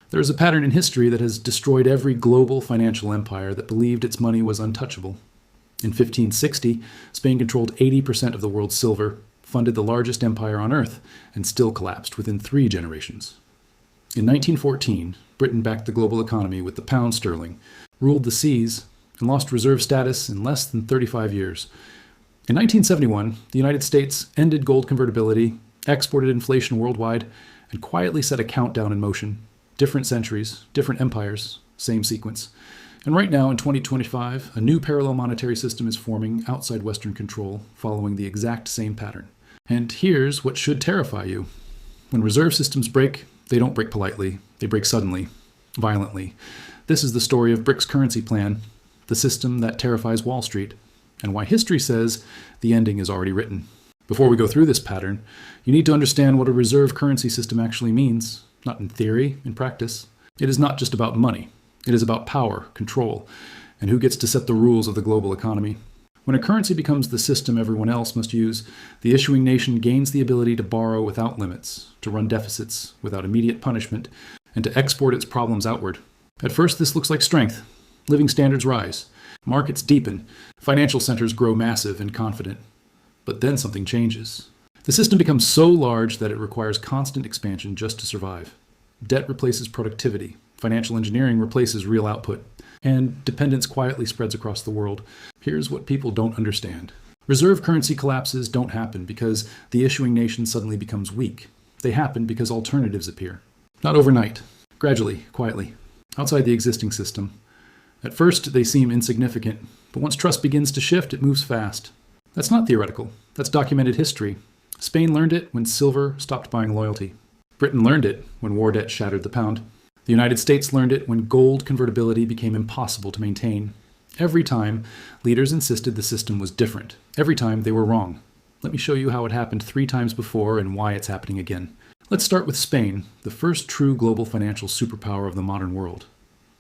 There is a pattern in history that has destroyed every global financial empire that believed its money was untouchable. In 1560, Spain controlled 80% of the world's silver, funded the largest empire on earth, and still collapsed within 3 generations. In 1914, Britain backed the global economy with the pound sterling, ruled the seas, and lost reserve status in less than 35 years. In 1971, the United States ended gold convertibility, exported inflation worldwide, and quietly set a countdown in motion. Different centuries, different empires, same sequence. And right now, in 2025, a new parallel monetary system is forming outside Western control, following the exact same pattern. And here's what should terrify you. When reserve systems break, they don't break politely. They break suddenly, violently. This is the story of BRICS currency plan, the system that terrifies Wall Street, and why history says the ending is already written. Before we go through this pattern, you need to understand what a reserve currency system actually means, not in theory, in practice. It is not just about money. It is about power, control, and who gets to set the rules of the global economy. When a currency becomes the system everyone else must use, the issuing nation gains the ability to borrow without limits, to run deficits without immediate punishment, and to export its problems outward. At first, this looks like strength. Living standards rise. Markets deepen. Financial centers grow massive and confident. But then something changes. The system becomes so large that it requires constant expansion just to survive. Debt replaces productivity. Financial engineering replaces real output. And dependence quietly spreads across the world. Here's what people don't understand. Reserve currency collapses don't happen because the issuing nation suddenly becomes weak. They happen because alternatives appear. Not overnight. Gradually, quietly. Outside the existing system. At first, they seem insignificant, but once trust begins to shift, it moves fast. That's not theoretical. That's documented history. Spain learned it when silver stopped buying loyalty. Britain learned it when war debt shattered the pound. The United States learned it when gold convertibility became impossible to maintain. Every time, leaders insisted the system was different. Every time, they were wrong. Let me show you how it happened 3 times before and why it's happening again. Let's start with Spain, the first true global financial superpower of the modern world.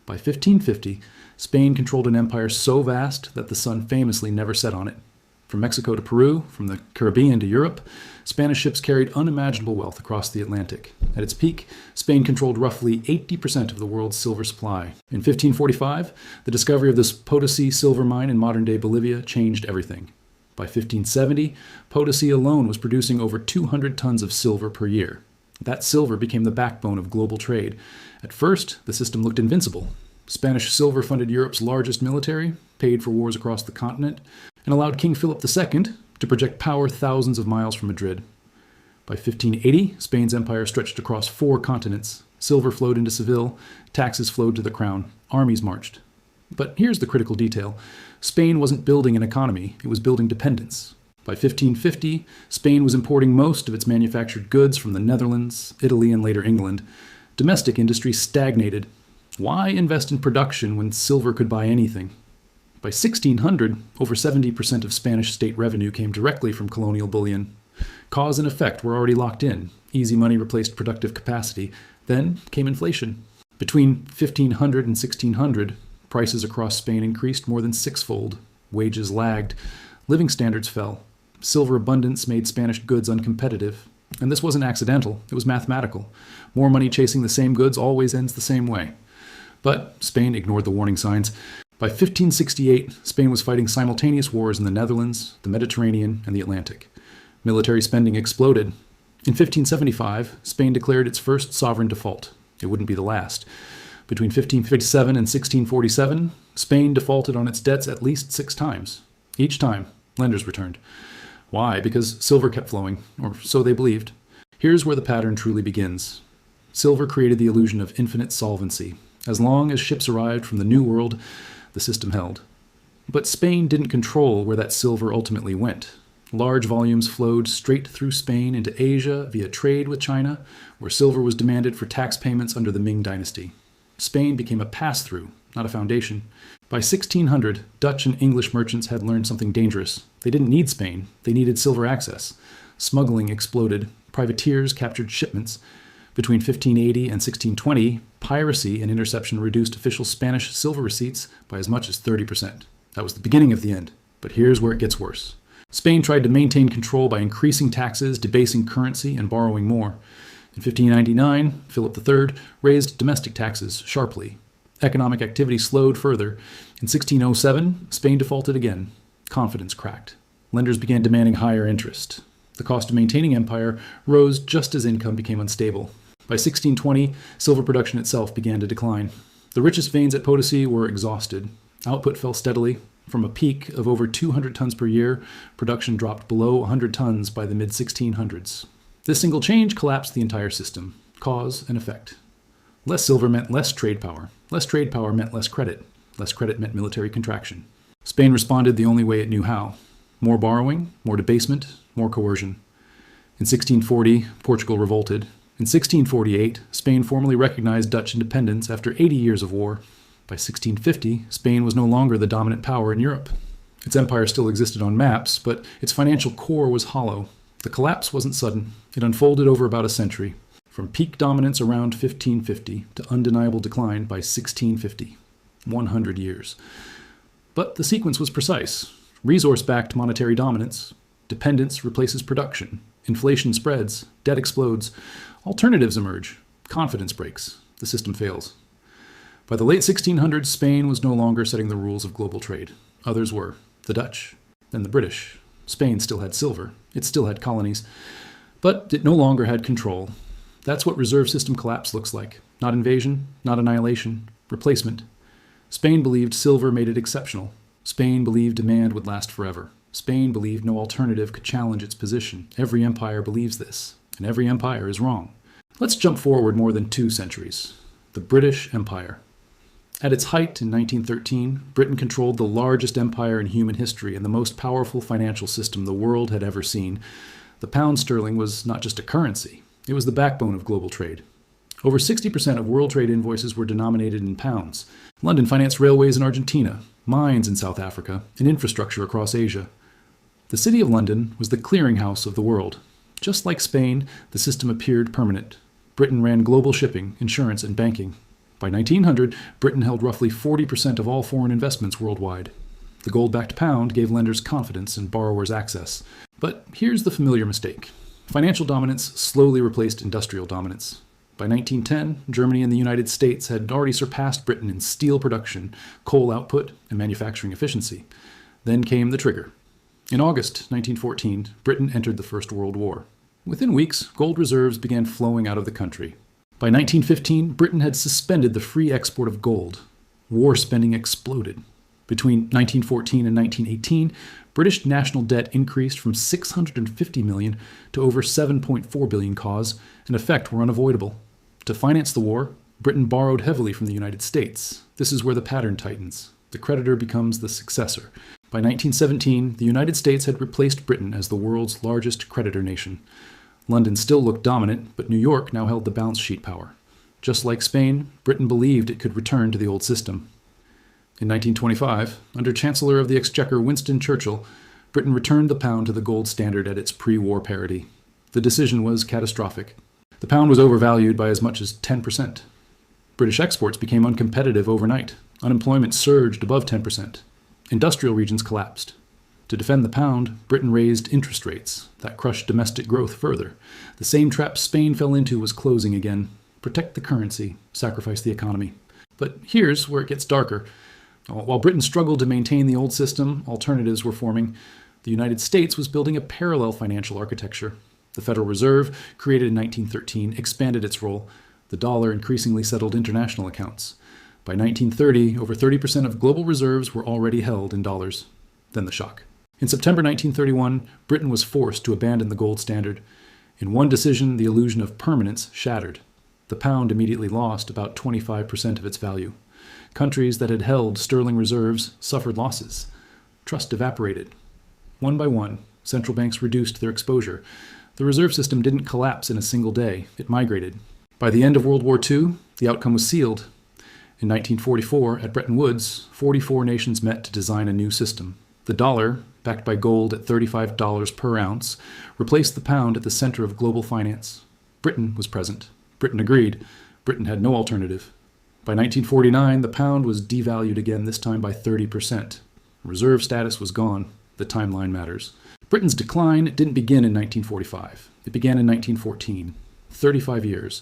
By 1550, Spain controlled an empire so vast that the sun famously never set on it. From Mexico to Peru, from the Caribbean to Europe, Spanish ships carried unimaginable wealth across the Atlantic. At its peak, Spain controlled roughly 80% of the world's silver supply. In 1545, the discovery of this Potosi silver mine in modern-day Bolivia changed everything. By 1570, Potosi alone was producing over 200 tons of silver per year. That silver became the backbone of global trade. At first, the system looked invincible. Spanish silver funded Europe's largest military, paid for wars across the continent, and allowed King Philip II to project power thousands of miles from Madrid. By 1580, Spain's empire stretched across 4 continents. Silver flowed into Seville, taxes flowed to the crown, armies marched. But here's the critical detail. Spain wasn't building an economy, it was building dependence. By 1550, Spain was importing most of its manufactured goods from the Netherlands, Italy, and later England. Domestic industry stagnated. Why invest in production when silver could buy anything? By 1600, over 70% of Spanish state revenue came directly from colonial bullion. Cause and effect were already locked in. Easy money replaced productive capacity. Then came inflation. Between 1500 and 1600, prices across Spain increased more than 6-fold. Wages lagged. Living standards fell. Silver abundance made Spanish goods uncompetitive. And this wasn't accidental. It was mathematical. More money chasing the same goods always ends the same way. But Spain ignored the warning signs. By 1568, Spain was fighting simultaneous wars in the Netherlands, the Mediterranean, and the Atlantic. Military spending exploded. In 1575, Spain declared its first sovereign default. It wouldn't be the last. Between 1557 and 1647, Spain defaulted on its debts at least 6 times. Each time, lenders returned. Why? Because silver kept flowing, or so they believed. Here's where the pattern truly begins. Silver created the illusion of infinite solvency. As long as ships arrived from the New World, the system held. But Spain didn't control where that silver ultimately went. Large volumes flowed straight through Spain into Asia via trade with China, where silver was demanded for tax payments under the Ming dynasty. Spain became a pass-through, not a foundation. By 1600, Dutch and English merchants had learned something dangerous. They didn't need Spain, they needed silver access. Smuggling exploded, privateers captured shipments. Between 1580 and 1620, piracy and interception reduced official Spanish silver receipts by as much as 30%. That was the beginning of the end. But here's where it gets worse. Spain tried to maintain control by increasing taxes, debasing currency, and borrowing more. In 1599, Philip III raised domestic taxes sharply. Economic activity slowed further. In 1607, Spain defaulted again. Confidence cracked. Lenders began demanding higher interest. The cost of maintaining empire rose just as income became unstable. By 1620, silver production itself began to decline. The richest veins at Potosi were exhausted. Output fell steadily. From a peak of over 200 tons per year, production dropped below 100 tons by the mid-1600s. This single change collapsed the entire system. Cause and effect. Less silver meant less trade power. Less trade power meant less credit. Less credit meant military contraction. Spain responded the only way it knew how. More borrowing, more debasement, more coercion. In 1640, Portugal revolted. In 1648, Spain formally recognized Dutch independence after 80 years of war. By 1650, Spain was no longer the dominant power in Europe. Its empire still existed on maps, but its financial core was hollow. The collapse wasn't sudden. It unfolded over about a century. From peak dominance around 1550 to undeniable decline by 1650. 100 years. But the sequence was precise. Resource-backed monetary dominance. Dependence replaces production. Inflation spreads. Debt explodes. Alternatives emerge. Confidence breaks. The system fails. By the late 1600s, Spain was no longer setting the rules of global trade. Others were. The Dutch, then the British. Spain still had silver. It still had colonies. But it no longer had control. That's what reserve system collapse looks like. Not invasion, not annihilation, replacement. Spain believed silver made it exceptional. Spain believed demand would last forever. Spain believed no alternative could challenge its position. Every empire believes this, and every empire is wrong. Let's jump forward more than 2 centuries. The British Empire. At its height in 1913, Britain controlled the largest empire in human history and the most powerful financial system the world had ever seen. The pound sterling was not just a currency, it was the backbone of global trade. Over 60% of world trade invoices were denominated in pounds. London financed railways in Argentina, mines in South Africa, and infrastructure across Asia. The City of London was the clearinghouse of the world. Just like Spain, the system appeared permanent. Britain ran global shipping, insurance, and banking. By 1900, Britain held roughly 40% of all foreign investments worldwide. The gold-backed pound gave lenders confidence and borrowers access. But here's the familiar mistake. Financial dominance slowly replaced industrial dominance. By 1910, Germany and the United States had already surpassed Britain in steel production, coal output, and manufacturing efficiency. Then came the trigger. In August 1914, Britain entered the First World War. Within weeks, gold reserves began flowing out of the country. By 1915, Britain had suspended the free export of gold. War spending exploded. Between 1914 and 1918, British national debt increased from $650 million to over $7.4 billion. Cause and effect were unavoidable. To finance the war, Britain borrowed heavily from the United States. This is where the pattern tightens. The creditor becomes the successor. By 1917, the United States had replaced Britain as the world's largest creditor nation. London still looked dominant, but New York now held the balance sheet power. Just like Spain, Britain believed it could return to the old system. In 1925, under Chancellor of the Exchequer Winston Churchill, Britain returned the pound to the gold standard at its pre-war parity. The decision was catastrophic. The pound was overvalued by as much as 10%. British exports became uncompetitive overnight. Unemployment surged above 10%. Industrial regions collapsed. To defend the pound, Britain raised interest rates. That crushed domestic growth further. The same trap Spain fell into was closing again. Protect the currency, sacrifice the economy. But here's where it gets darker. While Britain struggled to maintain the old system, alternatives were forming. The United States was building a parallel financial architecture. The Federal Reserve, created in 1913, expanded its role. The dollar increasingly settled international accounts. By 1930, over 30% of global reserves were already held in dollars. Then the shock. In September 1931, Britain was forced to abandon the gold standard. In one decision, the illusion of permanence shattered. The pound immediately lost about 25% of its value. Countries that had held sterling reserves suffered losses. Trust evaporated. One by one, central banks reduced their exposure. The reserve system didn't collapse in a single day. It migrated. By the end of World War II, the outcome was sealed. In 1944, at Bretton Woods, 44 nations met to design a new system. The dollar, backed by gold at $35 per ounce, replaced the pound at the center of global finance. Britain was present. Britain agreed. Britain had no alternative. By 1949, the pound was devalued again, this time by 30%. Reserve status was gone. The timeline matters. Britain's decline didn't begin in 1945. It began in 1914. 35 years.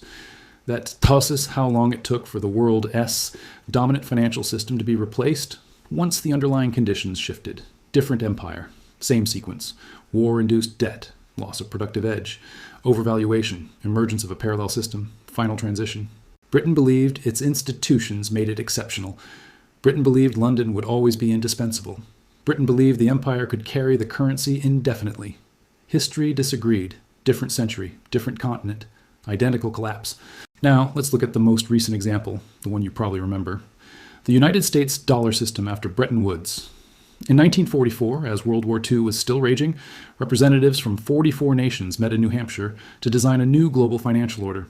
That tells us how long it took for the world's dominant financial system to be replaced once the underlying conditions shifted. Different empire, same sequence. War-induced debt, loss of productive edge, overvaluation, emergence of a parallel system, final transition. Britain believed its institutions made it exceptional. Britain believed London would always be indispensable. Britain believed the empire could carry the currency indefinitely. History disagreed. Different century, different continent, identical collapse. Now, let's look at the most recent example, the one you probably remember. The United States dollar system after Bretton Woods. In 1944, as World War II was still raging, representatives from 44 nations met in New Hampshire to design a new global financial order.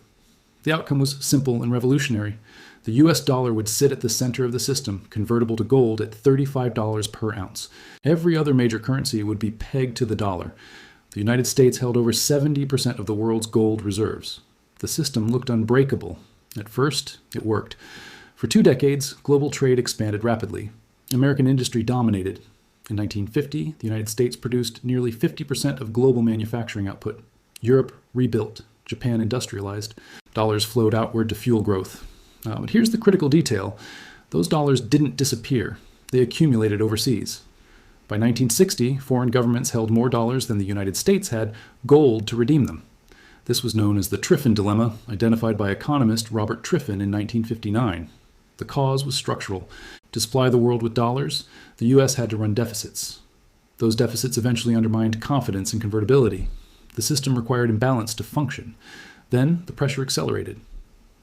The outcome was simple and revolutionary. The US dollar would sit at the center of the system, convertible to gold at $35 per ounce. Every other major currency would be pegged to the dollar. The United States held over 70% of the world's gold reserves. The system looked unbreakable. At first, it worked. For 2 decades, global trade expanded rapidly. American industry dominated. In 1950, the United States produced nearly 50% of global manufacturing output. Europe rebuilt. Japan industrialized. Dollars flowed outward to fuel growth. But here's the critical detail. Those dollars didn't disappear. They accumulated overseas. By 1960, foreign governments held more dollars than the United States had gold to redeem them. This was known as the Triffin dilemma, identified by economist Robert Triffin in 1959. The cause was structural. To supply the world with dollars, the U.S. had to run deficits. Those deficits eventually undermined confidence and convertibility. The system required imbalance to function. Then the pressure accelerated.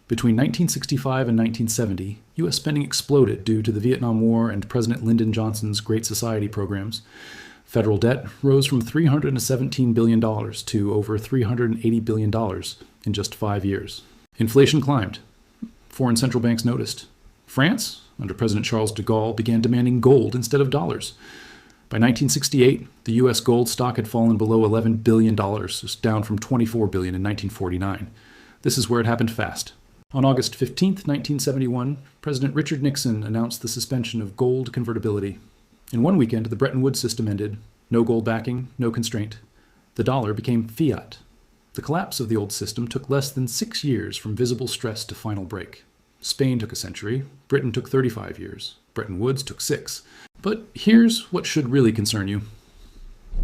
Between 1965 and 1970, U.S. spending exploded due to the Vietnam War and President Lyndon Johnson's Great Society programs. Federal debt rose from $317 billion to over $380 billion in just 5 years. Inflation climbed. Foreign central banks noticed. France, under President Charles de Gaulle, began demanding gold instead of dollars. By 1968, the U.S. gold stock had fallen below $11 billion, down from $24 billion in 1949. This is where it happened fast. On August 15, 1971, President Richard Nixon announced the suspension of gold convertibility. In one weekend, the Bretton Woods system ended. No gold backing, no constraint. The dollar became fiat. The collapse of the old system took less than 6 years from visible stress to final break. Spain took a century. Britain took 35 years. Bretton Woods took 6. But here's what should really concern you.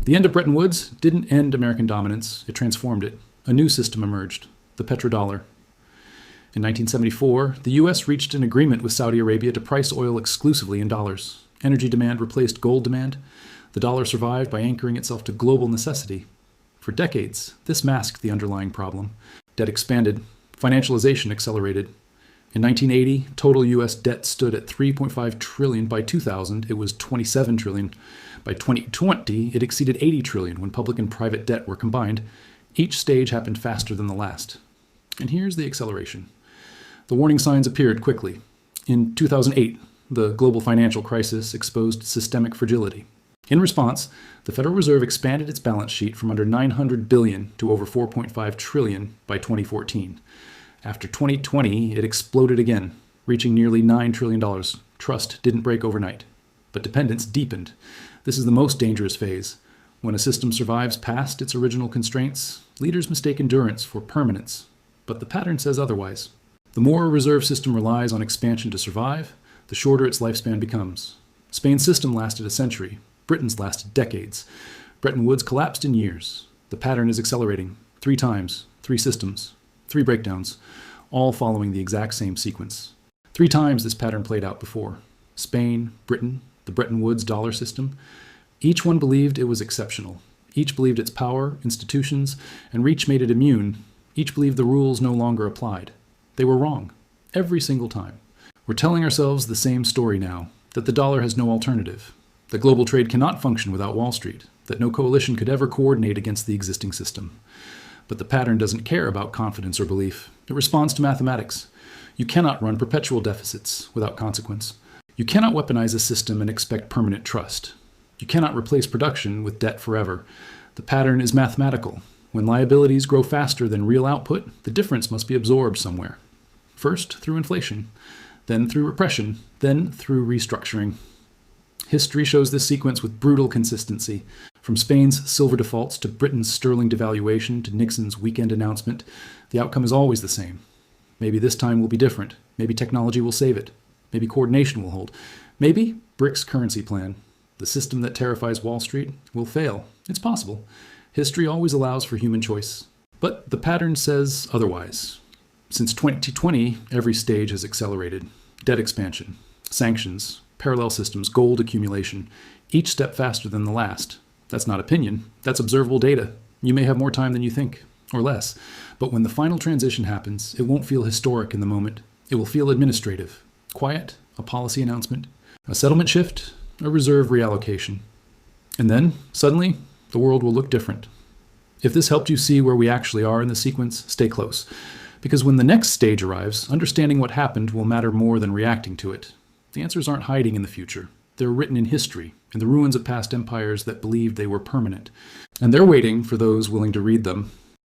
The end of Bretton Woods didn't end American dominance. It transformed it. A new system emerged, the petrodollar. In 1974, the U.S. reached an agreement with Saudi Arabia to price oil exclusively in dollars. Energy demand replaced gold demand. The dollar survived by anchoring itself to global necessity. For decades, this masked the underlying problem. Debt expanded. Financialization accelerated. In 1980, total U.S. debt stood at $3.5 trillion. By 2000, it was $27 trillion. By 2020, it exceeded $80 trillion when public and private debt were combined. Each stage happened faster than the last. And here's the acceleration. The warning signs appeared quickly. In 2008, the global financial crisis exposed systemic fragility. In response, the Federal Reserve expanded its balance sheet from under $900 billion to over $4.5 trillion by 2014. After 2020, it exploded again, reaching nearly $9 trillion. Trust didn't break overnight, but dependence deepened. This is the most dangerous phase. When a system survives past its original constraints, leaders mistake endurance for permanence. But the pattern says otherwise. The more a reserve system relies on expansion to survive, the shorter its lifespan becomes. Spain's system lasted a century. Britain's lasted decades. Bretton Woods collapsed in years. The pattern is accelerating. 3 times, 3 systems, 3 breakdowns, all following the exact same sequence. 3 times this pattern played out before. Spain, Britain, the Bretton Woods dollar system. Each one believed it was exceptional. Each believed its power, institutions, and reach made it immune. Each believed the rules no longer applied. They were wrong. Every single time. We're telling ourselves the same story now, that the dollar has no alternative, that global trade cannot function without Wall Street, that no coalition could ever coordinate against the existing system. But the pattern doesn't care about confidence or belief. It responds to mathematics. You cannot run perpetual deficits without consequence. You cannot weaponize a system and expect permanent trust. You cannot replace production with debt forever. The pattern is mathematical. When liabilities grow faster than real output, the difference must be absorbed somewhere. First through inflation, then through repression, then through restructuring. History shows this sequence with brutal consistency. From Spain's silver defaults to Britain's sterling devaluation to Nixon's weekend announcement, the outcome is always the same. Maybe this time will be different. Maybe technology will save it. Maybe coordination will hold. Maybe BRICS currency plan, the system that terrifies Wall Street, will fail. It's possible. History always allows for human choice. But the pattern says otherwise. Since 2020, every stage has accelerated. Debt expansion, sanctions, parallel systems, gold accumulation, each step faster than the last. That's not opinion. That's observable data. You may have more time than you think, or less. But when the final transition happens, it won't feel historic in the moment. It will feel administrative. Quiet, a policy announcement, a settlement shift, a reserve reallocation. And then, suddenly, the world will look different. If this helped you see where we actually are in the sequence, stay close. Because when the next stage arrives, understanding what happened will matter more than reacting to it. The answers aren't hiding in the future. They're written in history, in the ruins of past empires that believed they were permanent. And they're waiting for those willing to read them.